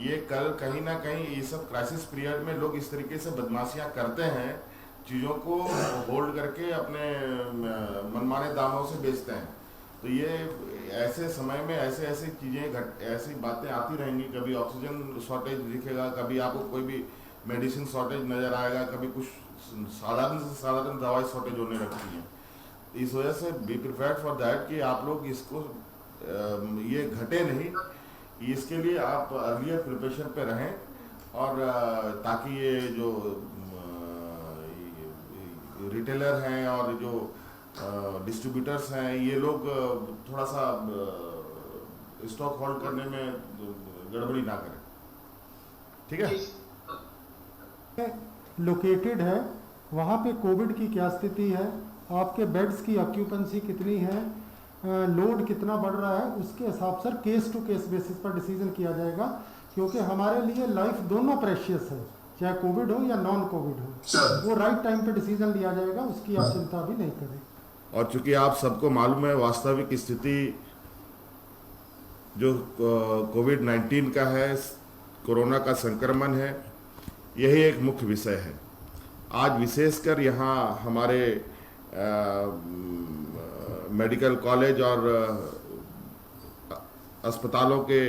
ये कल कहीं ना कहीं ये सब क्राइसिस पीरियड में लोग इस तरीके से बदमाशियां करते हैं, चीज़ों को होल्ड करके अपने मनमाने दामों से बेचते हैं। तो ये ऐसे समय में ऐसे ऐसी चीज़ें ऐसी बातें आती रहेंगी। कभी ऑक्सीजन शॉर्टेज दिखेगा, कभी आपको कोई भी मेडिसिन शॉर्टेज नज़र आएगा, कभी कुछ साधारण से साधारण दवाई शॉर्टेज होने लगती है। इस वजह से बी प्रिपेयर्ड फॉर दैट कि आप लोग इसको ये घटे नहीं, इसके लिए आप अर्लियर प्रिपरेशन पे रहें। और ताकि ये जो रिटेलर हैं और जो डिस्ट्रीब्यूटर्स हैं, ये लोग थोड़ा सा स्टॉक होल्ड करने में गड़बड़ी ना करें। ठीक है। लोकेटेड है, वहाँ पे कोविड की क्या स्थिति है, आपके बेड्स की ऑक्यूपेंसी कितनी है, लोड कितना बढ़ रहा है, उसके हिसाब से केस टू केस बेसिस पर डिसीजन किया जाएगा। क्योंकि हमारे लिए लाइफ दोनों प्रेशियस है, चाहे कोविड हो या नॉन कोविड हो, वो राइट टाइम पे डिसीजन लिया जाएगा, उसकी आप चिंता भी नहीं करें। और चूंकि आप सबको मालूम है वास्तविक स्थिति जो कोविड-19 का है, कोरोना का संक्रमण है, यही एक मुख्य विषय है। आज विशेषकर यहाँ हमारे मेडिकल कॉलेज और अस्पतालों के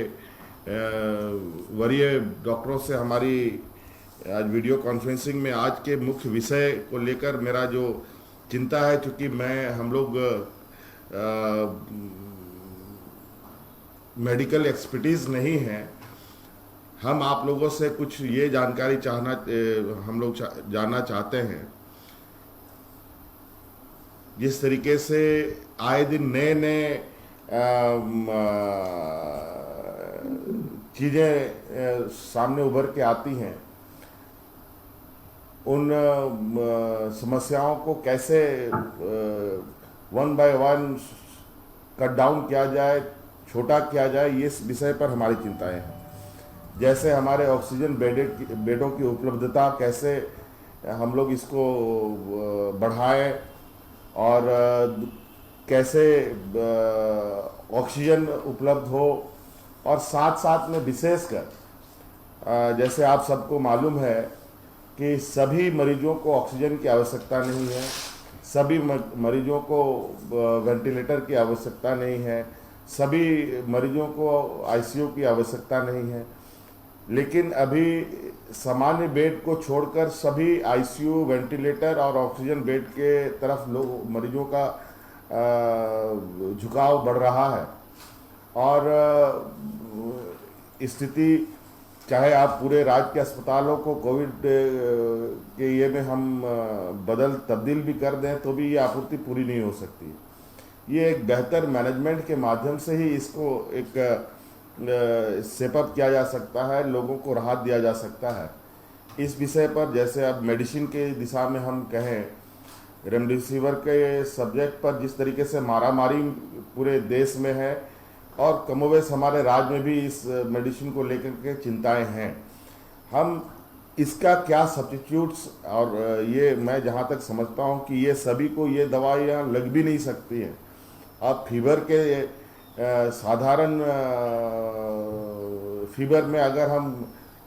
वरीय डॉक्टरों से हमारी आज वीडियो कॉन्फ्रेंसिंग में आज के मुख्य विषय को लेकर मेरा जो चिंता है, चूँकि हम लोग मेडिकल एक्सपर्टीज़ नहीं हैं, हम आप लोगों से कुछ ये जानकारी हम लोग जानना चाहते हैं। जिस तरीके से आए दिन नए नए चीज़ें सामने उभर के आती हैं, उन समस्याओं को कैसे one by one cut down किया जाए, छोटा किया जाए, ये विषय पर हमारी चिंताएं हैं। जैसे हमारे ऑक्सीजन बेडों की उपलब्धता कैसे हम लोग इसको बढ़ाएं, और कैसे ऑक्सीजन उपलब्ध हो, और साथ साथ में विशेषकर जैसे आप सबको मालूम है कि सभी मरीजों को ऑक्सीजन की आवश्यकता नहीं है, सभी मरीजों को वेंटिलेटर की आवश्यकता नहीं है, सभी मरीजों को आईसीयू की आवश्यकता नहीं है। लेकिन अभी सामान्य बेड को छोड़कर सभी आईसीयू, वेंटिलेटर और ऑक्सीजन बेड के तरफ मरीजों का झुकाव बढ़ रहा है। और स्थिति, चाहे आप पूरे राज्य के अस्पतालों को कोविड के ये में हम तब्दील भी कर दें, तो भी ये आपूर्ति पूरी नहीं हो सकती। ये एक बेहतर मैनेजमेंट के माध्यम से ही इसको एक सेटअप किया जा सकता है, लोगों को राहत दिया जा सकता है। इस विषय पर जैसे अब मेडिसिन के दिशा में हम कहें, रेमडेसिविर के सब्जेक्ट पर जिस तरीके से मारामारी पूरे देश में है, और कमोवेश हमारे राज्य में भी इस मेडिसिन को लेकर के चिंताएं हैं। हम इसका क्या सब्स्टिट्यूट्स, और ये मैं जहाँ तक समझता हूँ कि ये सभी को ये दवाइयाँ लग भी नहीं सकती हैं। अब फीवर के साधारण फीवर में अगर हम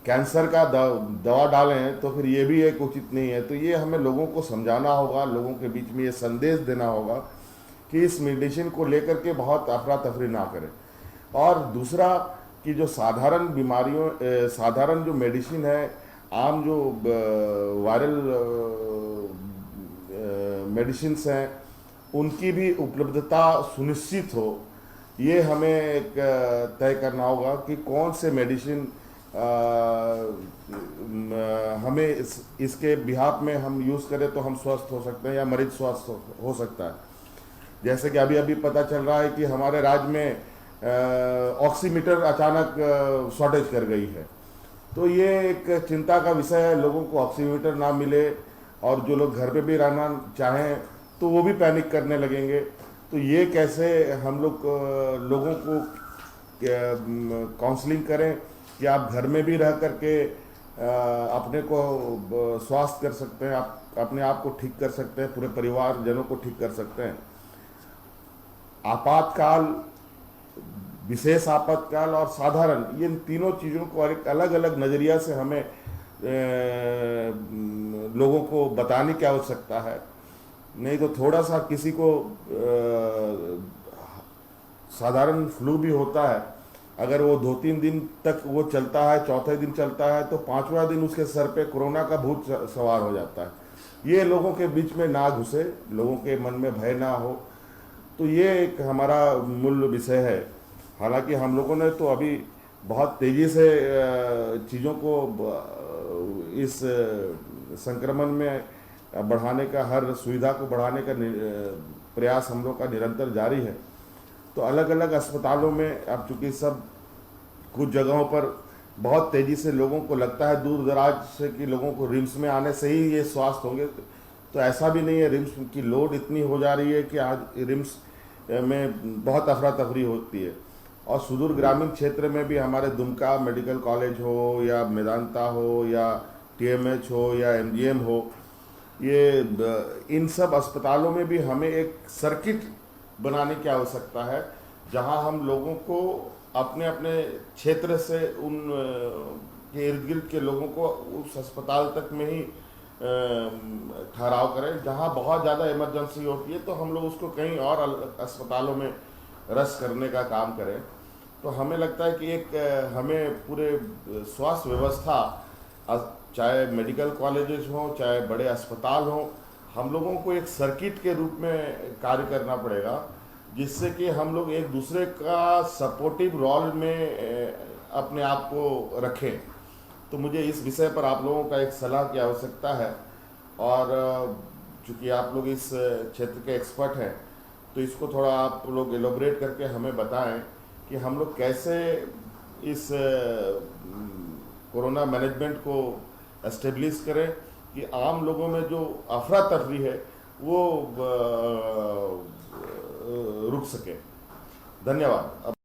कैंसर का दवा डालें तो फिर ये भी एक उचित नहीं है। तो ये हमें लोगों को समझाना होगा, लोगों के बीच में ये संदेश देना होगा कि इस मेडिसिन को लेकर के बहुत अफरा तफरी ना करें। और दूसरा कि जो साधारण बीमारियों, साधारण जो मेडिसिन है, आम जो वायरल मेडिसिन्स हैं, उनकी भी उपलब्धता सुनिश्चित हो, ये हमें एक तय करना होगा कि कौन से मेडिसिन हमें इसके बिहाफ में हम यूज़ करें तो हम स्वस्थ हो सकते हैं या मरीज स्वस्थ हो सकता है। जैसे कि अभी पता चल रहा है कि हमारे राज्य में ऑक्सीमीटर अचानक शॉर्टेज कर गई है। तो ये एक चिंता का विषय है, लोगों को ऑक्सीमीटर ना मिले और जो लोग घर पे भी रहना चाहें तो वो भी पैनिक करने लगेंगे। तो ये कैसे हम लोग लोगों को काउंसलिंग करें कि आप घर में भी रह करके अपने को स्वास्थ्य कर सकते हैं, आप अपने आप को ठीक कर सकते हैं, पूरे परिवार जनों को ठीक कर सकते हैं। आपातकाल विशेष आपातकाल और साधारण, ये इन तीनों चीज़ों को एक अलग अलग नज़रिया से हमें लोगों को बताने की आवश्यकता है। नहीं तो थोड़ा सा किसी को साधारण फ्लू भी होता है, अगर वो 2-3 दिन तक वो चलता है, चौथे दिन चलता है, तो 5वां दिन उसके सर पे कोरोना का भूत सवार हो जाता है। ये लोगों के बीच में ना घुसे, लोगों के मन में भय ना हो, तो ये एक हमारा मूल विषय है। हालांकि हम लोगों ने तो अभी बहुत तेज़ी से चीज़ों को इस संक्रमण में बढ़ाने का, हर सुविधा को बढ़ाने का प्रयास हम लोग का निरंतर जारी है। तो अलग अलग अस्पतालों में अब चूँकि सब कुछ जगहों पर बहुत तेज़ी से लोगों को लगता है दूर दराज से कि लोगों को रिम्स में आने से ही ये स्वास्थ्य होंगे, तो ऐसा भी नहीं है। रिम्स की लोड इतनी हो जा रही है कि आज रिम्स में बहुत अफरा तफरी होती है। और सुदूर ग्रामीण क्षेत्र में भी हमारे दुमका मेडिकल कॉलेज हो या मेदांता हो या TMH हो या MGM हो, ये इन सब अस्पतालों में भी हमें एक सर्किट बनाने की आवश्यकता है, जहां हम लोगों को अपने अपने क्षेत्र से उन के इर्द गिर्द के लोगों को उस अस्पताल तक में ही ठहराव करें। जहां बहुत ज़्यादा इमरजेंसी होती है तो हम लोग उसको कहीं और अस्पतालों में रश करने का काम करें। तो हमें लगता है कि एक हमें पूरे स्वास्थ्य व्यवस्था, चाहे मेडिकल कॉलेजेस हों चाहे बड़े अस्पताल हों, हम लोगों को एक सर्किट के रूप में कार्य करना पड़ेगा, जिससे कि हम लोग एक दूसरे का सपोर्टिव रोल में अपने आप को रखें। तो मुझे इस विषय पर आप लोगों का एक सलाह की आवश्यकता है, और चूँकि आप लोग इस क्षेत्र के एक्सपर्ट हैं, तो इसको थोड़ा आप लोग एलोबरेट करके हमें बताएं कि हम लोग कैसे इस कोरोना मैनेजमेंट को एस्टेब्लिश करें कि आम लोगों में जो अफरा तफरी है वो रुक सके। धन्यवाद।